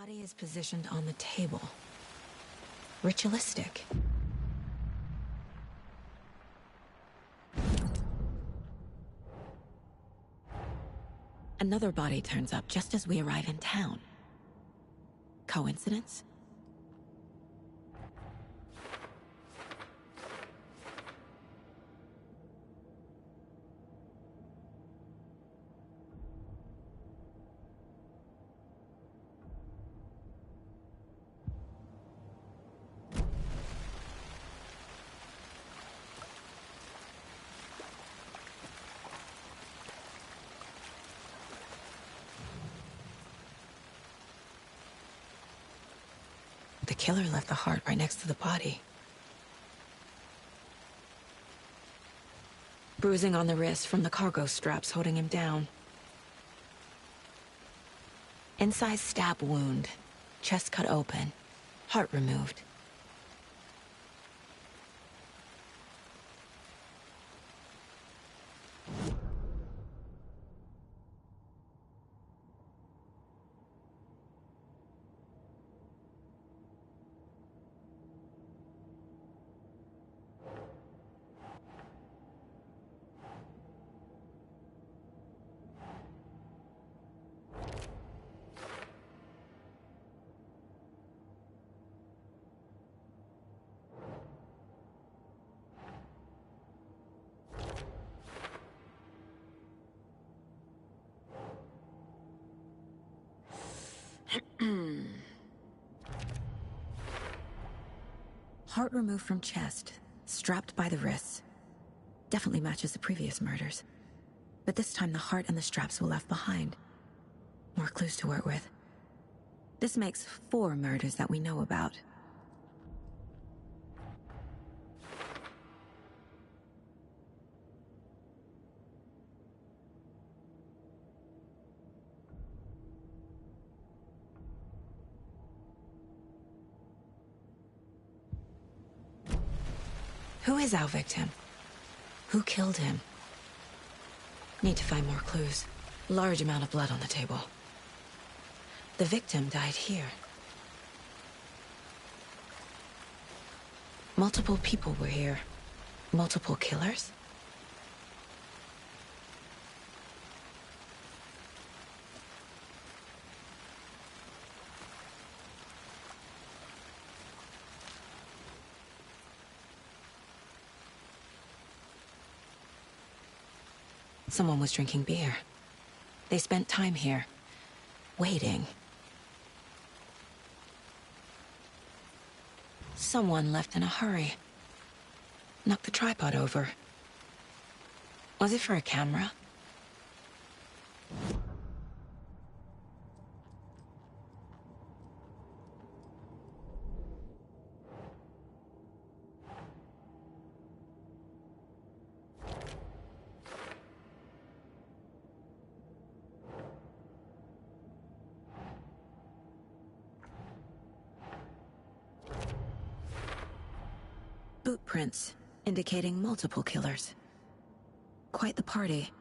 body is positioned on the table. Ritualistic. Another body turns up just as we arrive in town. Coincidence? The killer left the heart right next to the body. Bruising on the wrist from the cargo straps holding him down. Inside stab wound, chest cut open, heart removed. Heart removed from chest, strapped by the wrists. Definitely matches the previous murders. But this time the heart and the straps were left behind. More clues to work with. This makes 4 murders that we know about. Who is our victim? Who killed him? Need to find more clues. Large amount of blood on the table. The victim died here. Multiple people were here. Multiple killers? Someone was drinking beer. They spent time here, waiting. Someone left in a hurry. Knocked the tripod over. Was it for a camera? Boot prints, indicating multiple killers. Quite the party.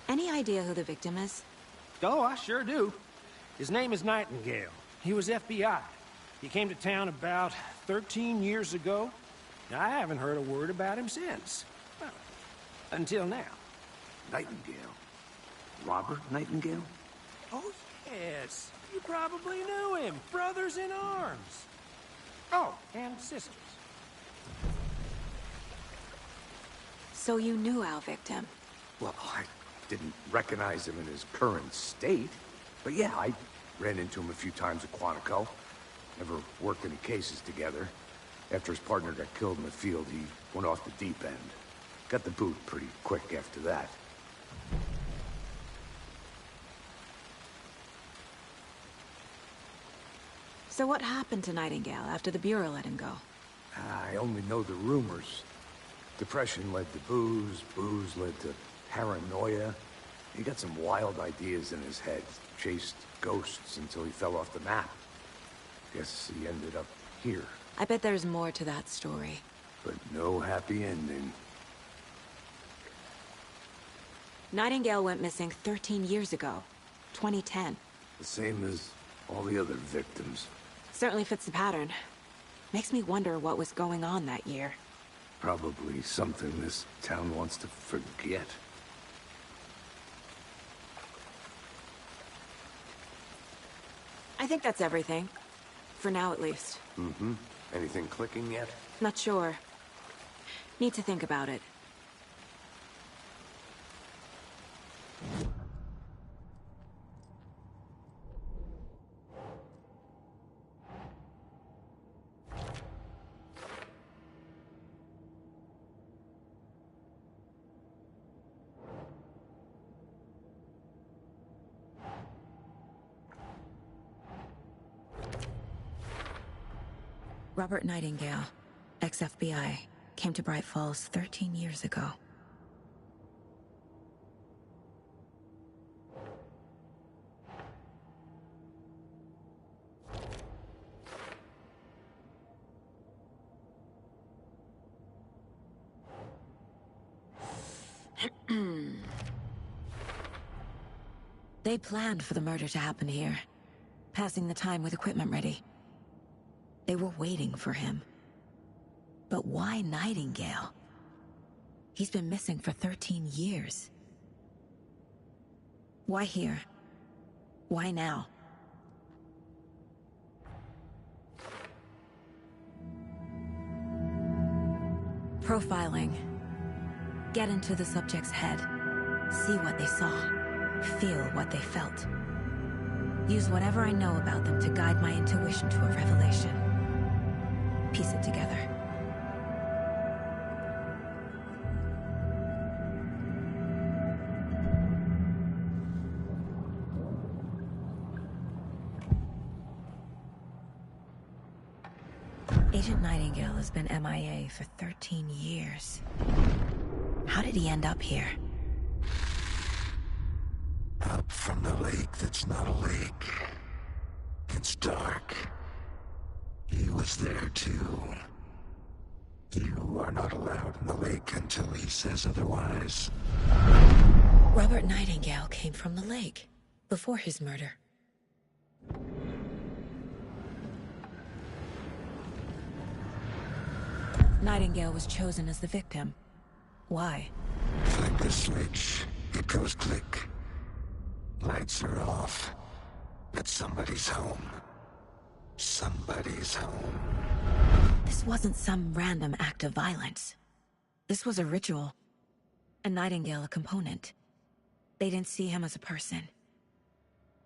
Any idea who the victim is? Oh, I sure do. His name is Nightingale. He was FBI. He came to town about 13 years ago. I haven't heard a word about him since. Well, until now. Nightingale? Robert Nightingale? Oh, yes. You probably knew him. Brothers in arms. Oh, and sisters. So you knew our victim? Well, I didn't recognize him in his current state. But yeah, I ran into him a few times at Quantico. Never worked any cases together. After his partner got killed in the field, he went off the deep end. Got the boot pretty quick after that. So what happened to Nightingale after the Bureau let him go? I only know the rumors. Depression led to booze, booze led to paranoia. He got some wild ideas in his head, chased ghosts until he fell off the map. Guess he ended up here. I bet there's more to that story. But no happy ending. Nightingale went missing 13 years ago. 2010. The same as all the other victims. Certainly fits the pattern. Makes me wonder what was going on that year. Probably something this town wants to forget. I think that's everything. For now, at least. Mm-hmm. Anything clicking yet? Not sure. Need to think about it. Robert Nightingale, ex-FBI, came to Bright Falls 13 years ago. They planned for the murder to happen here, passing the time with equipment ready. They were waiting for him. But why Nightingale? He's been missing for 13 years. Why here? Why now? Profiling. Get into the subject's head. See what they saw. Feel what they felt. Use whatever I know about them to guide my intuition to a revelation. Piece it together. Agent Nightingale has been MIA for 13 years. How did he end up here? Up from the lake that's not a lake. It's dark. He was there too. You are not allowed in the lake until he says otherwise. Robert Nightingale came from the lake, before his murder. Nightingale was chosen as the victim. Why? Flick the switch, it goes click. Lights are off, but somebody's home. Somebody's home. This wasn't some random act of violence. This was a ritual. And Nightingale a component. They didn't see him as a person.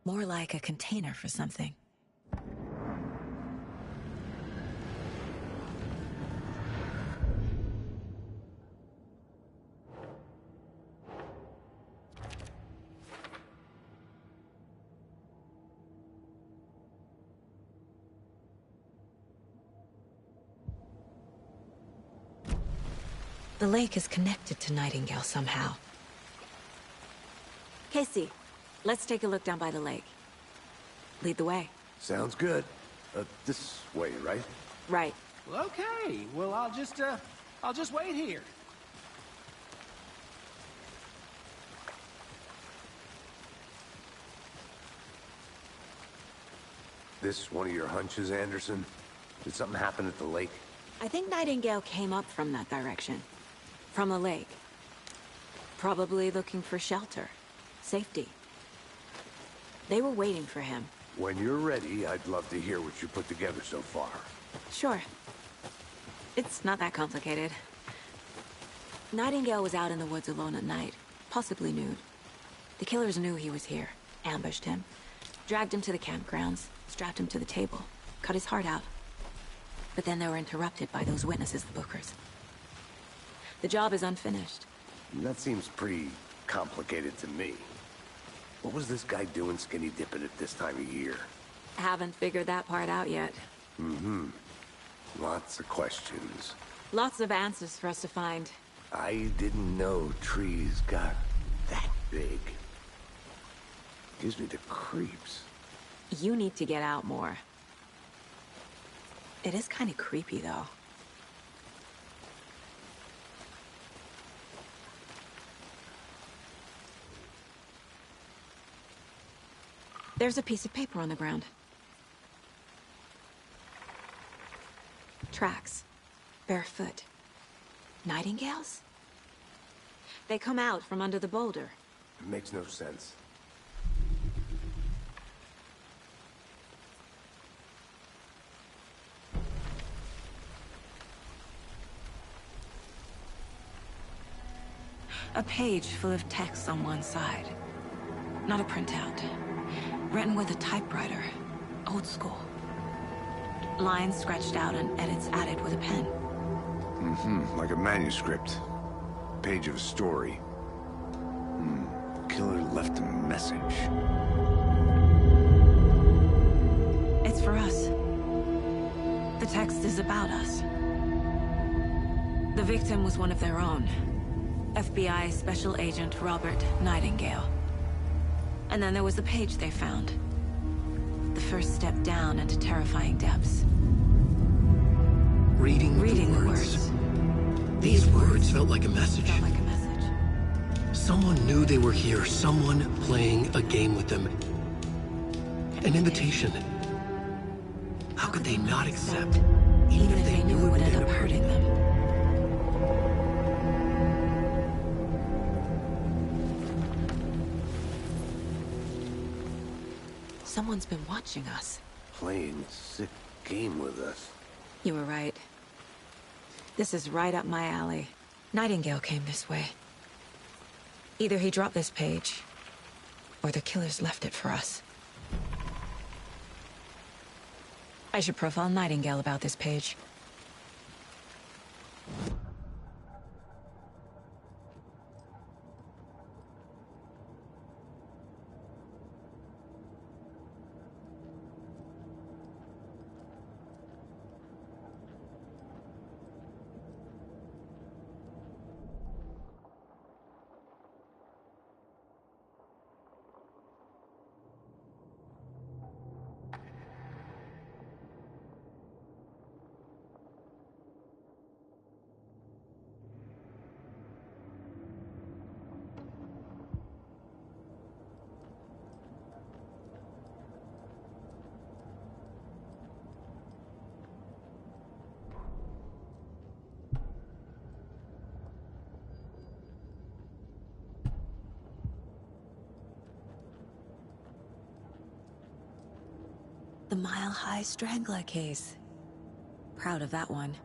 More like a container for something. The lake is connected to Nightingale somehow. Casey, let's take a look down by the lake. Lead the way. Sounds good. This way, right? Right. Well, okay. Well, I'll just wait here. This one of your hunches, Anderson? Did something happen at the lake? I think Nightingale came up from that direction. From the lake. Probably looking for shelter. Safety. They were waiting for him. When you're ready, I'd love to hear what you put together so far. Sure. It's not that complicated. Nightingale was out in the woods alone at night, possibly nude. The killers knew he was here, ambushed him, dragged him to the campgrounds, strapped him to the table, cut his heart out. But then they were interrupted by those witnesses, the Bookers. The job is unfinished. That seems pretty complicated to me. What was this guy doing skinny dipping at this time of year? Haven't figured that part out yet. Mm-hmm. Lots of questions. Lots of answers for us to find. I didn't know trees got that big. Gives me the creeps. You need to get out more. It is kind of creepy, though. There's a piece of paper on the ground. Tracks. Barefoot. Nightingales? They come out from under the boulder. It makes no sense. A page full of text on one side. Not a printout. Written with a typewriter. Old school. Lines scratched out and edits added with a pen. Mm-hmm, like a manuscript. Page of a story. Killer left a message. It's for us. The text is about us. The victim was one of their own. FBI Special Agent Robert Nightingale. And then there was the page they found. The first step down into terrifying depths. Reading the the words. These words felt like a message. Felt like a message. Someone knew they were here, someone playing a game with them. An invitation. How could they not accept, even if they knew it would end up hurting them? Someone's been watching us. Playing a sick game with us. You were right. This is right up my alley. Nightingale came this way. Either he dropped this page, or the killers left it for us. I should profile Nightingale about this page. The Mile High Strangler case. Proud of that one.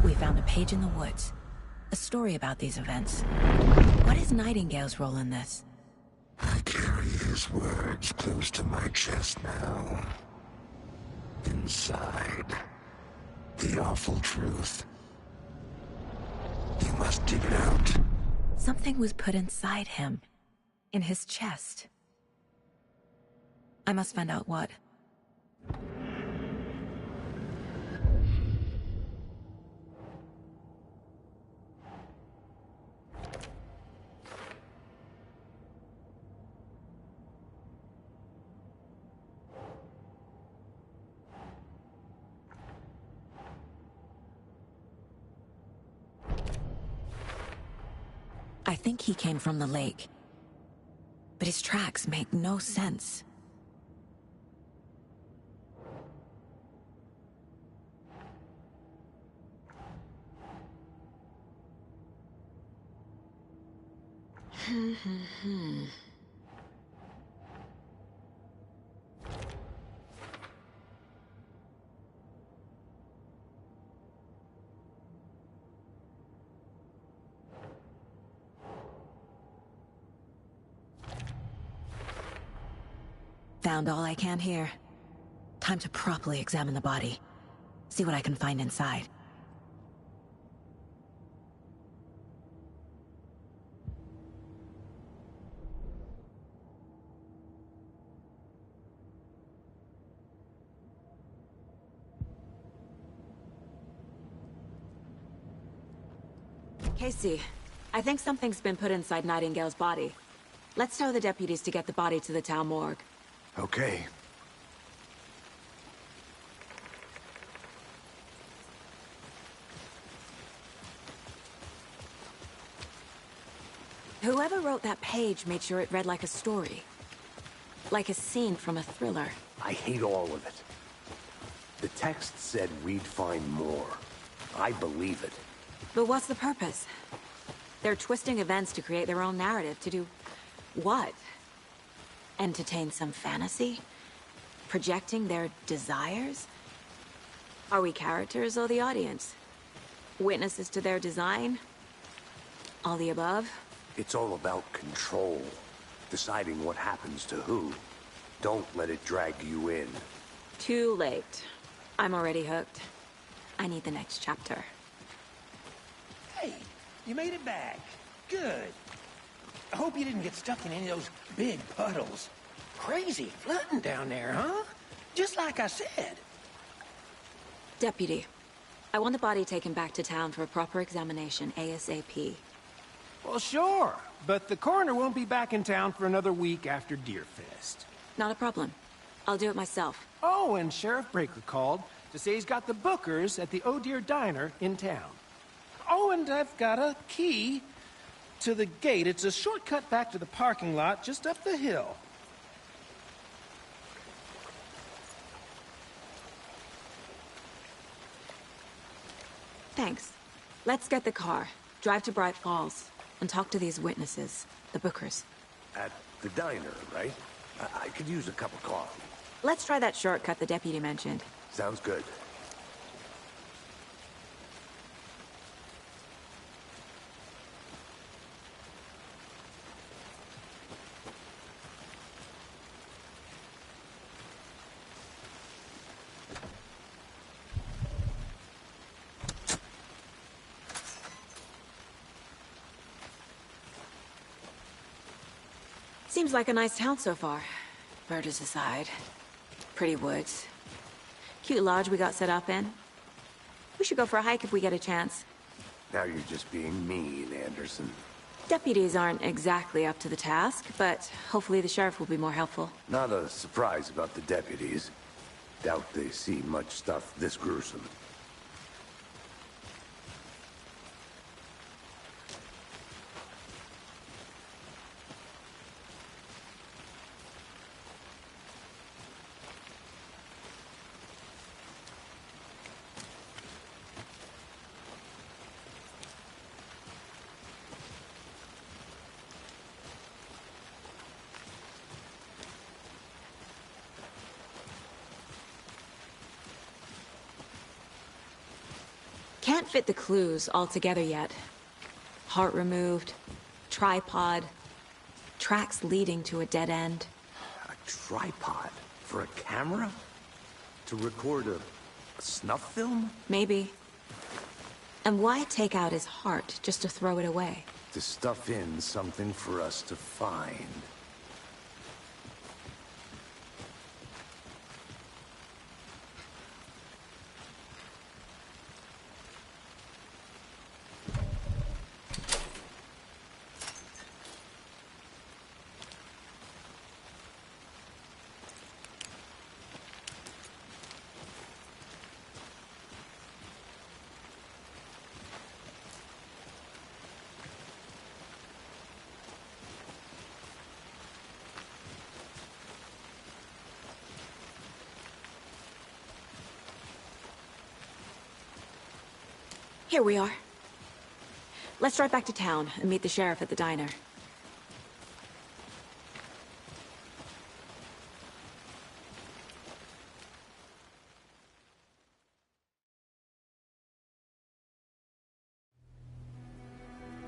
We found a page in the woods. A story about these events. What is Nightingale's role in this? I carry his words close to my chest now. Inside, the awful truth. You must dig it out. Something was put inside him. In his chest. I must find out what. think he came from the lake. But his tracks make no sense. Found all I can here. Time to properly examine the body. See what I can find inside. Casey, I think something's been put inside Nightingale's body. Let's tell the deputies to get the body to the town morgue. Okay. Whoever wrote that page made sure it read like a story. Like a scene from a thriller. I hate all of it. The text said we'd find more. I believe it. But what's the purpose? They're twisting events to create their own narrative. To do what? Entertain some fantasy? Projecting their desires? Are we characters or the audience? Witnesses to their design? All the above? It's all about control. Deciding what happens to who. Don't let it drag you in. Too late. I'm already hooked. I need the next chapter. Hey, you made it back. Good. I hope you didn't get stuck in any of those big puddles. Crazy flooding down there, huh? Just like I said. Deputy, I want the body taken back to town for a proper examination, ASAP. Well, sure. But the coroner won't be back in town for another week after Deerfest. Not a problem. I'll do it myself. Oh, and Sheriff Breaker called to say he's got the Bookers at the Oh Deer Diner in town. Oh, and I've got a key to the gate. It's a shortcut back to the parking lot just up the hill. Thanks. Let's get the car, drive to Bright Falls, and talk to these witnesses, the Bookers. At the diner, right? I could use a cup of coffee. Let's try that shortcut the deputy mentioned. Sounds good. Seems like a nice town so far. Murders aside. Pretty woods. Cute lodge we got set up in. We should go for a hike if we get a chance. Now you're just being mean, Anderson. Deputies aren't exactly up to the task, but hopefully the sheriff will be more helpful. Not a surprise about the deputies. Doubt they see much stuff this gruesome. Can't fit the clues all together yet. Heart removed, tripod, tracks leading to a dead end. A tripod? For a camera? To record a snuff film? Maybe. And why take out his heart just to throw it away? To stuff in something for us to find. Here we are. Let's drive back to town and meet the sheriff at the diner.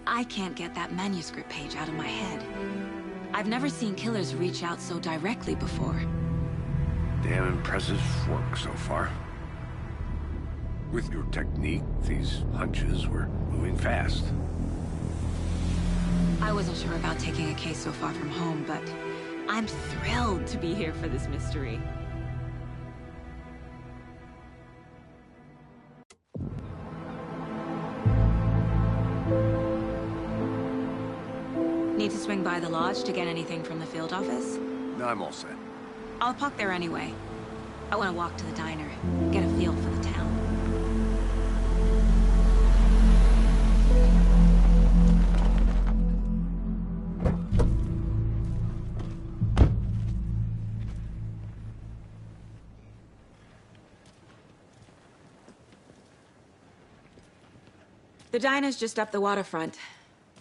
I can't get that manuscript page out of my head. I've never seen killers reach out so directly before. Damn impressive work so far. With your technique, these hunches were moving fast. I wasn't sure about taking a case so far from home, but I'm thrilled to be here for this mystery. Need to swing by the lodge to get anything from the field office? No, I'm all set. I'll park there anyway. I want to walk to the diner, get a feel for the town. The diner's just up the waterfront.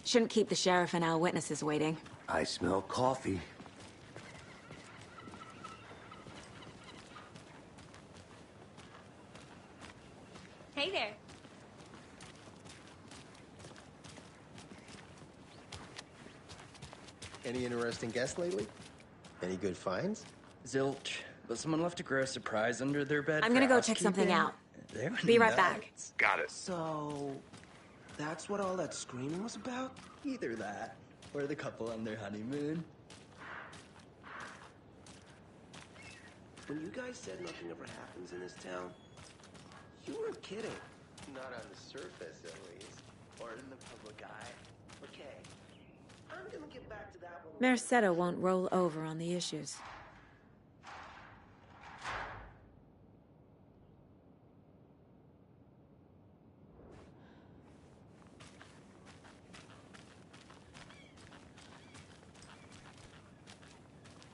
Shouldn't keep the sheriff and our witnesses waiting. I smell coffee. Hey there. Any interesting guests lately? Any good finds? Zilch, but someone left a gross surprise under their bed. I'm gonna go check something out. Be right back. Got it. So, that's what all that screaming was about? Either that, or the couple on their honeymoon. When you guys said nothing ever happens in this town, you weren't kidding. Not on the surface, at least. Or in the public eye. Okay, I'm gonna get back to that one. Merced won't roll over on the issues.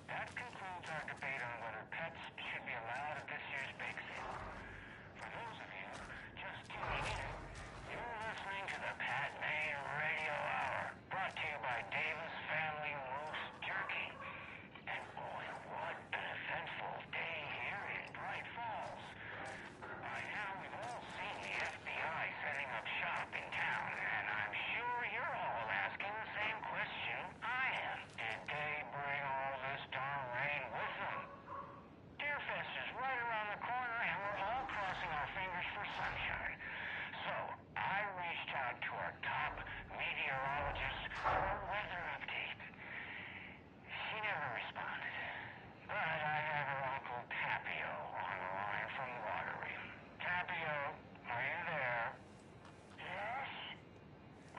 That concludes our debate on whether pets should be allowed at this year's bake sale. For those of you just tuning in, you're listening to the Pat May Radio Hour, brought to you by Davis Family Roast Jerky. And boy, what an eventful day here in Bright Falls. By now, we've all seen the FBI setting up shop in town, and I'm sure you're all asking the same question I am. Did they bring all this darn rain with them? Deerfest is right around the corner, and we're all crossing our fingers for sunshine. So, I reached out to our top meteorologist for a weather update. She never responded. But I have her Uncle Tapio on the line from the Watery. Tapio, are you there? Yes?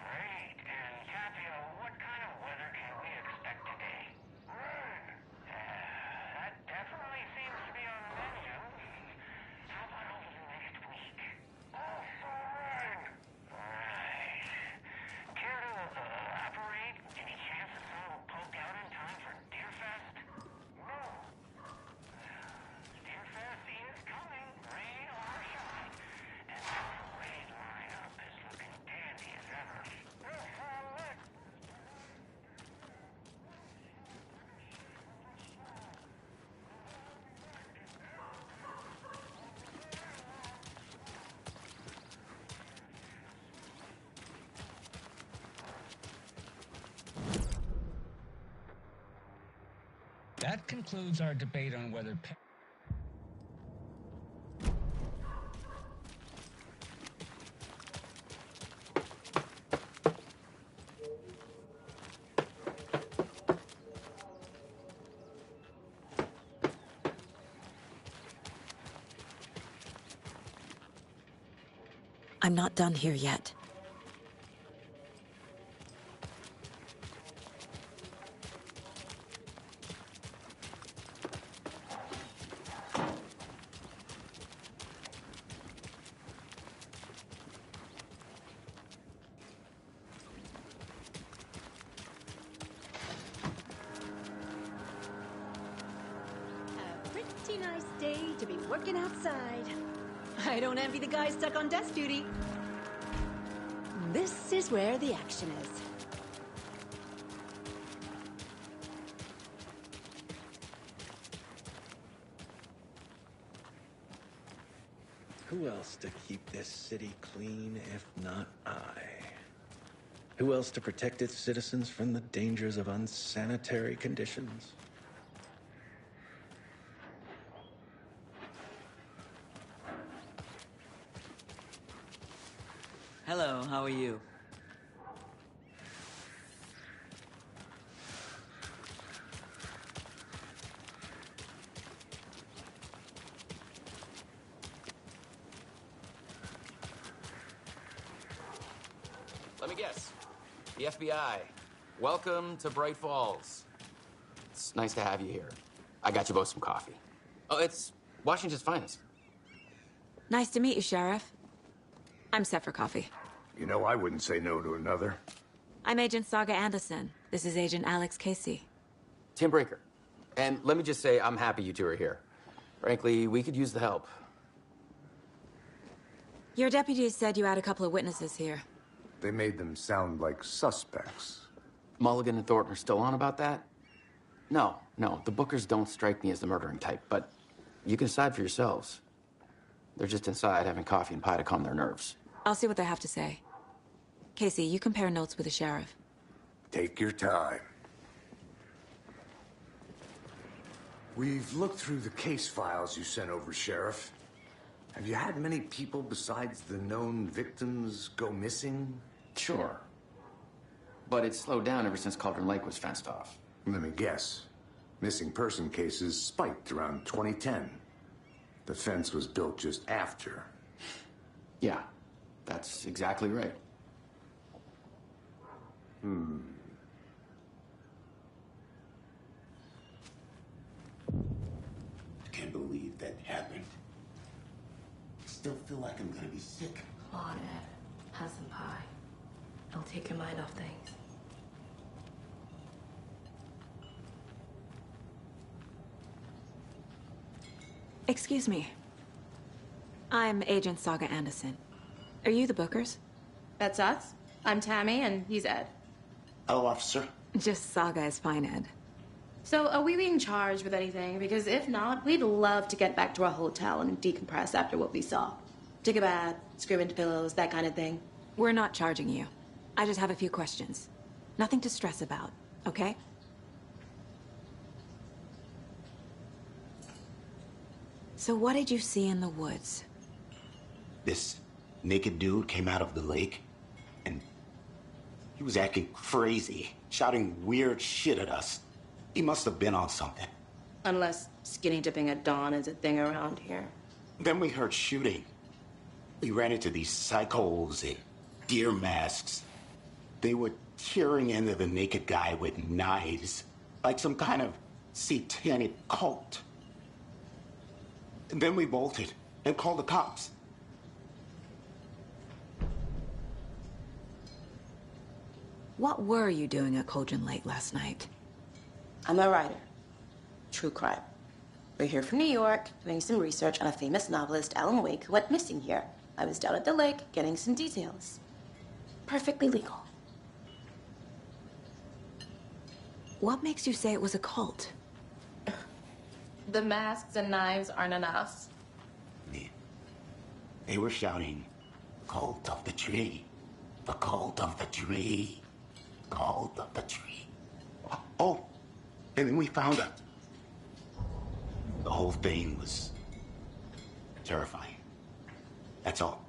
Great. And Tapio, what kind of weather can we expect today? Rain. That definitely seems to be on the menu. How about over the next week? Also rain. Right. Care to elaborate? Any chance the sun will poke out in time for Deerfest? No. Deerfest is coming, rain or shine. And the parade lineup is looking dandy as ever. That concludes our debate on whether I'm not done here yet. A pretty nice day to be working outside. I don't envy the guy stuck on desk duty. This is where the action is. Who else to keep this city clean if not I? Who else to protect its citizens from the dangers of unsanitary conditions? Hello, how are you? Let me guess. The FBI. Welcome to Bright Falls. It's nice to have you here. I got you both some coffee. Oh, it's Washington's finest. Nice to meet you, Sheriff. I'm set for coffee. You know, I wouldn't say no to another. I'm Agent Saga Anderson. This is Agent Alex Casey. Tim Breaker. And let me just say, I'm happy you two are here. Frankly, we could use the help. Your deputies said you had a couple of witnesses here. They made them sound like suspects. Mulligan and Thornton are still on about that? No, the Bookers don't strike me as the murdering type, but you can decide for yourselves. They're just inside having coffee and pie to calm their nerves. I'll see what they have to say. Casey, you compare notes with the sheriff. Take your time. We've looked through the case files you sent over, Sheriff. Have you had many people besides the known victims go missing? Sure. But it's slowed down ever since Cauldron Lake was fenced off. Let me guess. Missing person cases spiked around 2010. The fence was built just after. Yeah, that's exactly right. Can't believe that happened. Still feel like I'm gonna be sick. Come on, Ed. Have some pie. It'll take your mind off things. Excuse me. I'm Agent Saga Anderson. Are you the Bookers? That's us. I'm Tammy, and he's Ed. Hello, officer. Just Saga is fine, Ed. So, are we being charged with anything? Because if not, we'd love to get back to our hotel and decompress after what we saw. Take a bath, scream into pillows, that kind of thing. We're not charging you. I just have a few questions. Nothing to stress about, okay? So what did you see in the woods? This naked dude came out of the lake, and he was acting crazy, shouting weird shit at us. He must have been on something. Unless skinny dipping at dawn is a thing around here. Then we heard shooting. We ran into these psychos in deer masks. They were tearing into the naked guy with knives, like some kind of satanic cult. And then we bolted and called the cops. What were you doing at Cauldron Lake last night? I'm a writer. True crime. We're here from New York, doing some research on a famous novelist, Alan Wake, who went missing here. I was down at the lake, getting some details. Perfectly legal. What makes you say it was a cult? The masks and knives aren't enough. They were shouting, "Cult of the tree, the cult of the tree, cult of the tree." Oh, and then we found her. The whole thing was terrifying. That's all.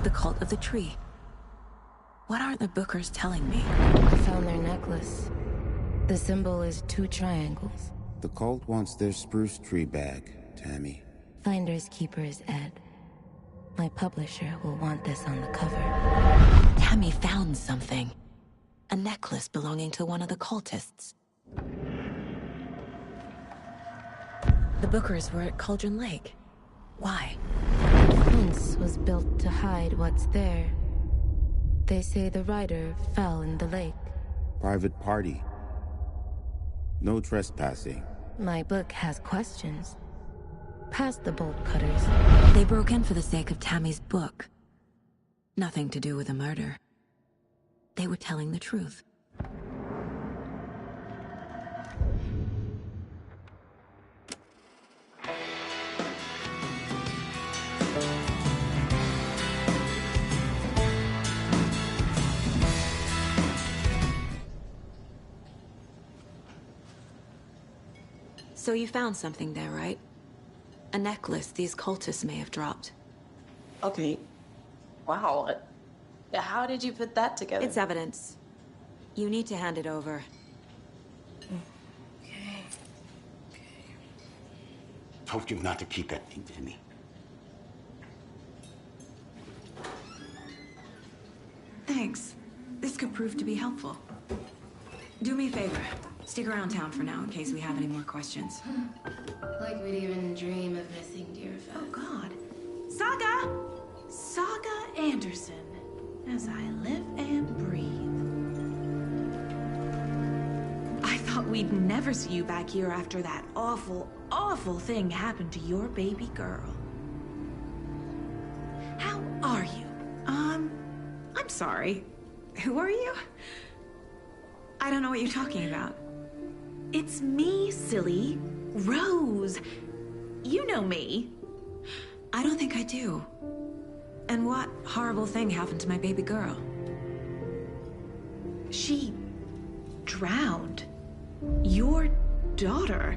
The cult of the tree. What aren't the Bookers telling me? I found their necklace. The symbol is 2 triangles. The cult wants their spruce tree back, Tammy. Finders keepers, Ed. My publisher will want this on the cover. Tammy found something. A necklace belonging to one of the cultists. The Bookers were at Cauldron Lake. Why? The fence was built to hide what's there. They say the rider fell in the lake. Private party. No trespassing. My book has questions. Past the bolt cutters. They broke in for the sake of Tammy's book. Nothing to do with the murder. They were telling the truth. So you found something there, right? A necklace these cultists may have dropped. Okay. Wow. How did you put that together? It's evidence. You need to hand it over. Okay. Told you not to keep that thing, Tammy. Thanks. This could prove to be helpful. Do me a favor. Stick around town for now in case we have any more questions. Like we'd even dream of missing Deerfest. Oh, God. Saga Anderson. As I live and breathe. I thought we'd never see you back here after that awful, awful thing happened to your baby girl. How are you? I'm sorry. Who are you? I don't know what you're talking about. It's me, silly. Rose. You know me. I don't think I do. And what horrible thing happened to my baby girl? She drowned. Your daughter.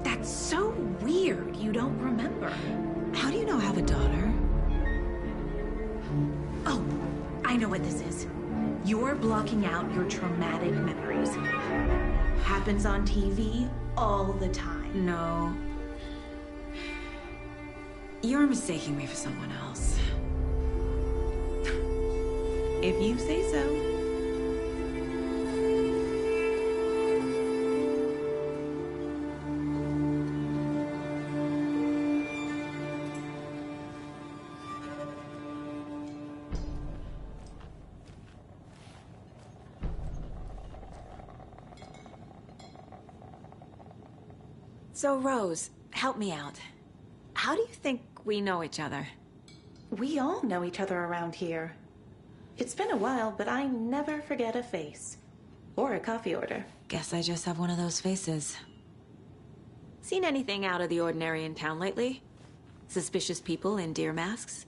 That's so weird you don't remember. How do you know I have a daughter? Oh, I know what this is. You're blocking out your traumatic memories. Happens on TV all the time. No. You're mistaking me for someone else. If you say so. So, Rose, help me out. How do you think we know each other? We all know each other around here. It's been a while, but I never forget a face. Or a coffee order. Guess I just have one of those faces. Seen anything out of the ordinary in town lately? Suspicious people in deer masks?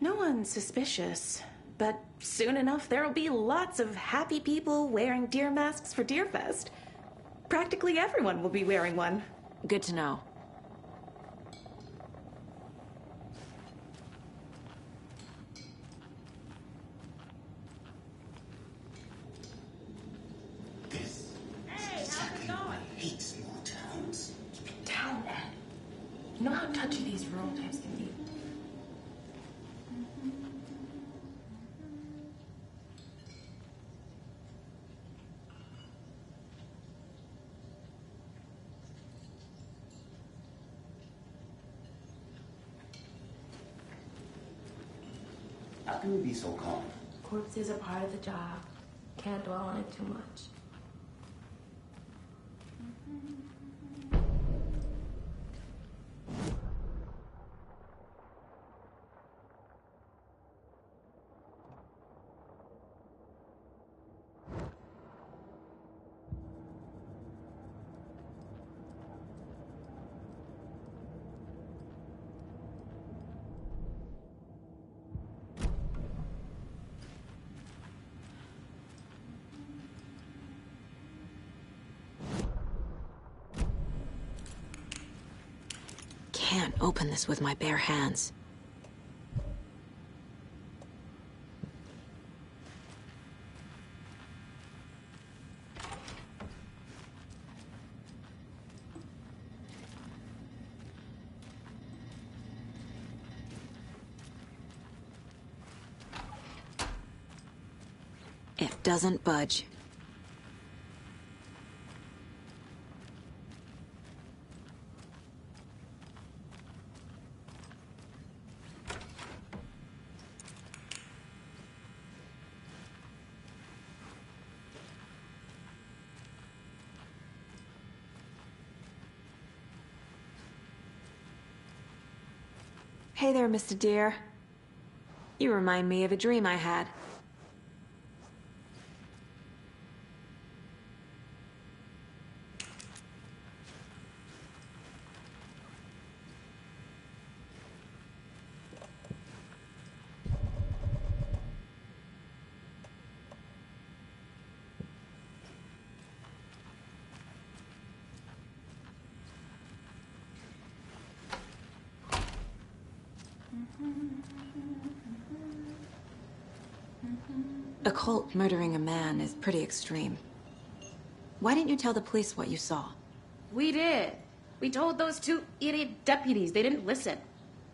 No one's suspicious. But soon enough, there'll be lots of happy people wearing deer masks for Deerfest. Practically everyone will be wearing one. Good to know. This is exactly why I hate small towns. Keep it down, Ed. You know how touchy these rural types can be. How can you be so calm? Corpses are part of the job. Can't dwell on it too much. Can't open this with my bare hands. It doesn't budge. Hey there, Mr. Deer. You remind me of a dream I had. A cult murdering a man is pretty extreme. Why didn't you tell the police what you saw? We did. We told those two idiot deputies. They didn't listen.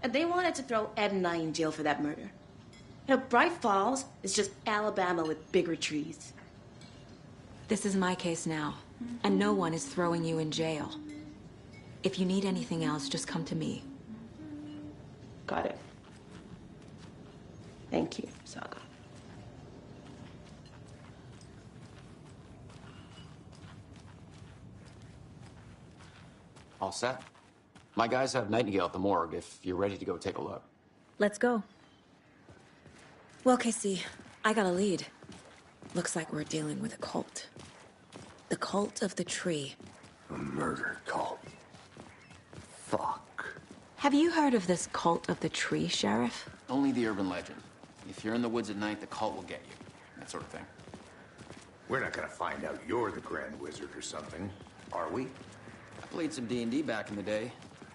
And they wanted to throw Ed and I in jail for that murder. You know, Bright Falls is just Alabama with bigger trees. This is my case now, and no one is throwing you in jail. If you need anything else, just come to me. Got it. Thank you, Saga. All set. My guys have Nightingale at the morgue if you're ready to go take a look. Let's go. Well, Casey, I got a lead. Looks like we're dealing with a cult. The cult of the tree. A murder cult. Fuck. Have you heard of this cult of the tree, Sheriff? Only the urban legend. If you're in the woods at night, the cult will get you. That sort of thing. We're not gonna find out you're the Grand Wizard or something, are we? I played some D&D back in the day.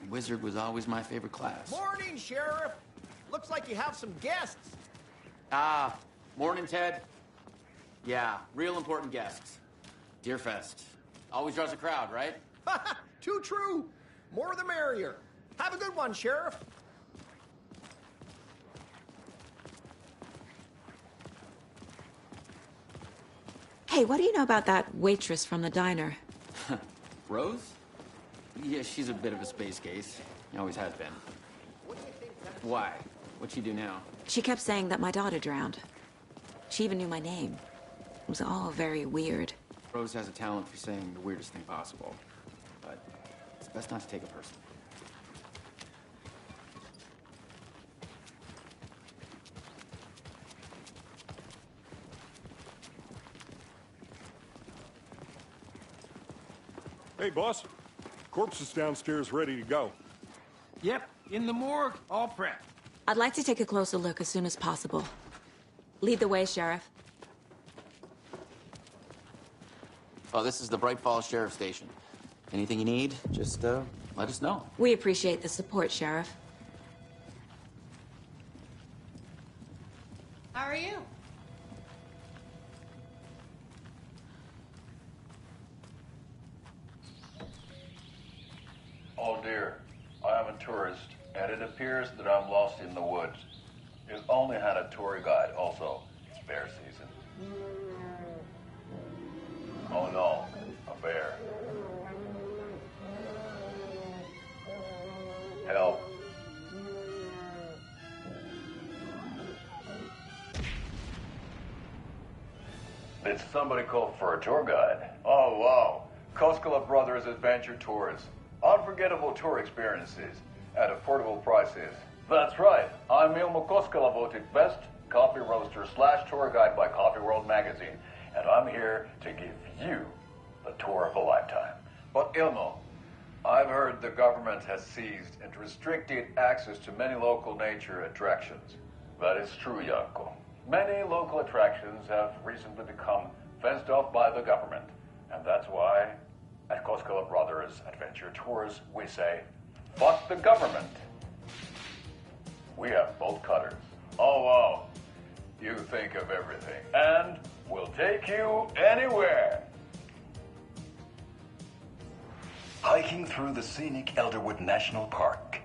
Wizard was always my favorite class. Morning, Sheriff. Looks like you have some guests. Ah, morning, Ted. Yeah, real important guests. Deerfest. Always draws a crowd, right? Too true. More the merrier. Have a good one, Sheriff. Hey, what do you know about that waitress from the diner? Rose? Yeah, she's a bit of a space case. Always has been. Why? What'd she do now? She kept saying that my daughter drowned. She even knew my name. It was all very weird. Rose has a talent for saying the weirdest thing possible. But it's best not to take it personally. Hey, boss. Corpse is downstairs ready to go. Yep, in the morgue, all prepped. I'd like to take a closer look as soon as possible. Lead the way, Sheriff. Oh, this is the Bright Falls Sheriff Station. Anything you need, just let us know. We appreciate the support, Sheriff. How are you? Oh dear, I am a tourist, and it appears that I'm lost in the woods. You've only had a tour guide, also. It's bear season. Oh no, a bear. Help. Did somebody call for a tour guide? Oh wow, Koskela Brothers Adventure Tours. Unforgettable tour experiences at affordable prices. That's right. I'm Ilmo Koskela, voted best coffee roaster / tour guide by Coffee World magazine, and I'm here to give you the tour of a lifetime. But Ilmo, I've heard the government has seized and restricted access to many local nature attractions. That is true, Janko. Many local attractions have recently become fenced off by the government, and that's why at Koskela Brothers Adventure Tours, we say, fuck the government. We have bolt cutters. Oh, wow. You think of everything. And we'll take you anywhere. Hiking through the scenic Elderwood National Park.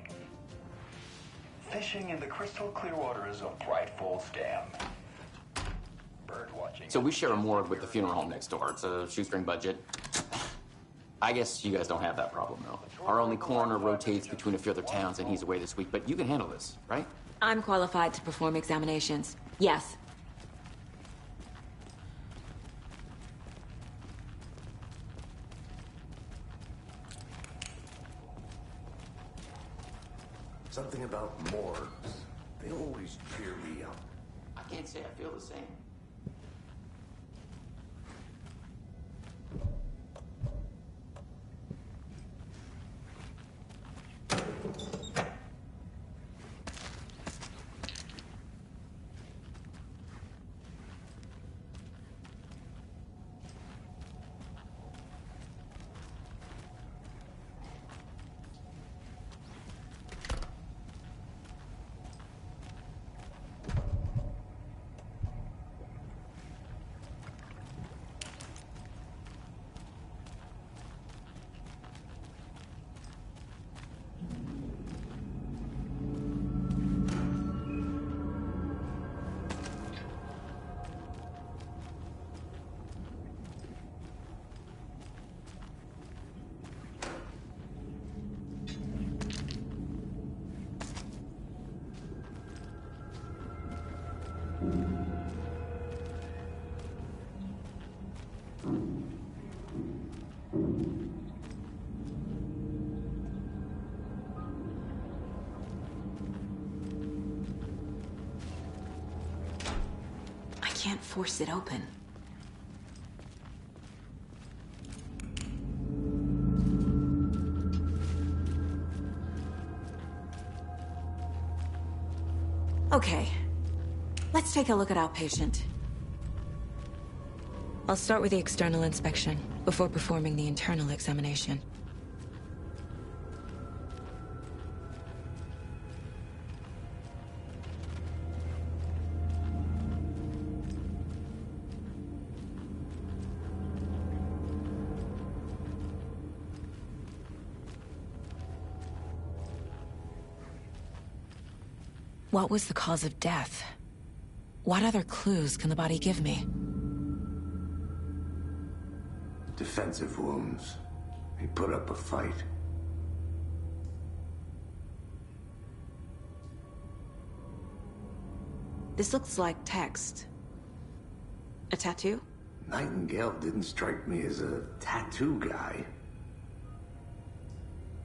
Fishing in the crystal clear waters of Bright Falls Dam. Bird watching. So we share a morgue with the funeral home next door. It's a shoestring budget. I guess you guys don't have that problem, though. Our only coroner rotates between a few other towns, and he's away this week, but you can handle this, right? I'm qualified to perform examinations. Yes. Something thing about morgues. They always cheer me up. I can't say I feel the same. I can't force it open. Okay, let's take a look at our patient. I'll start with the external inspection before performing the internal examination. What was the cause of death? What other clues can the body give me? Defensive wounds. He put up a fight. This looks like text. A tattoo? Nightingale didn't strike me as a tattoo guy.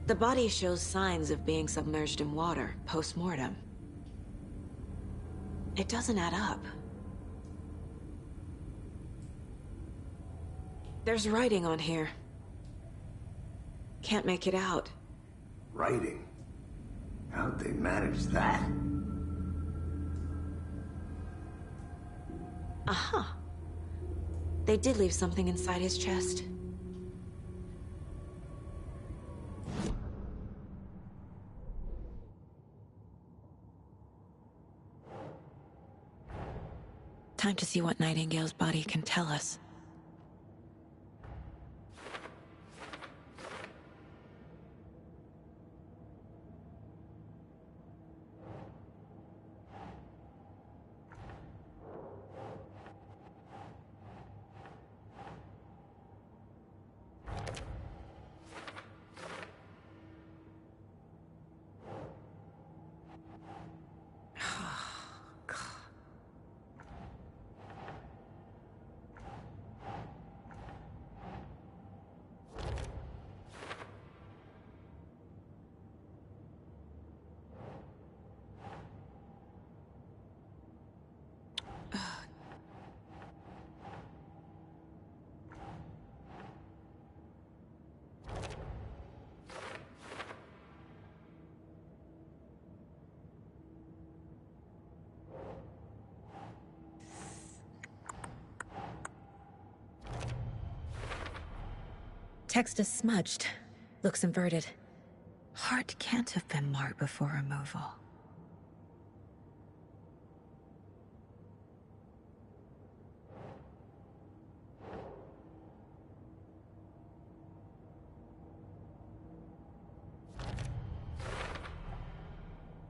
The body shows signs of being submerged in water, post-mortem. It doesn't add up. There's writing on here. Can't make it out. Writing? How'd they manage that? Aha. They did leave something inside his chest. Time to see what Nightingale's body can tell us. Text is smudged. Looks inverted. Heart can't have been marked before removal.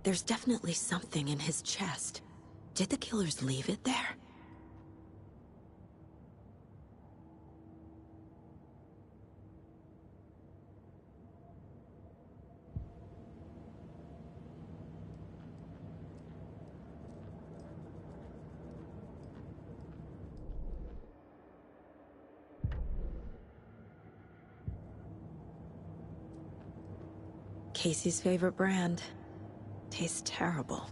There's definitely something in his chest. Did the killers leave it there? Casey's favorite brand. Tastes terrible.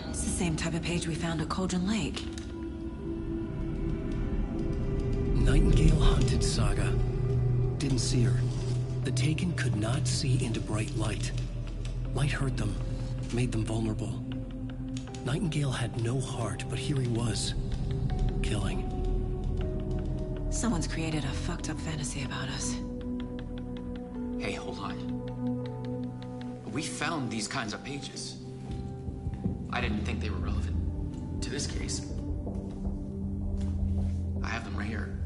It's the same type of page we found at Cauldron Lake. Nightingale hunted Saga. Didn't see her. The Taken could not see into bright light. Light hurt them, made them vulnerable. Nightingale had no heart, but here he was, killing. Someone's created a fucked up fantasy about us. Hey, hold on. We found these kinds of pages. I didn't think they were relevant to this case. I have them right here.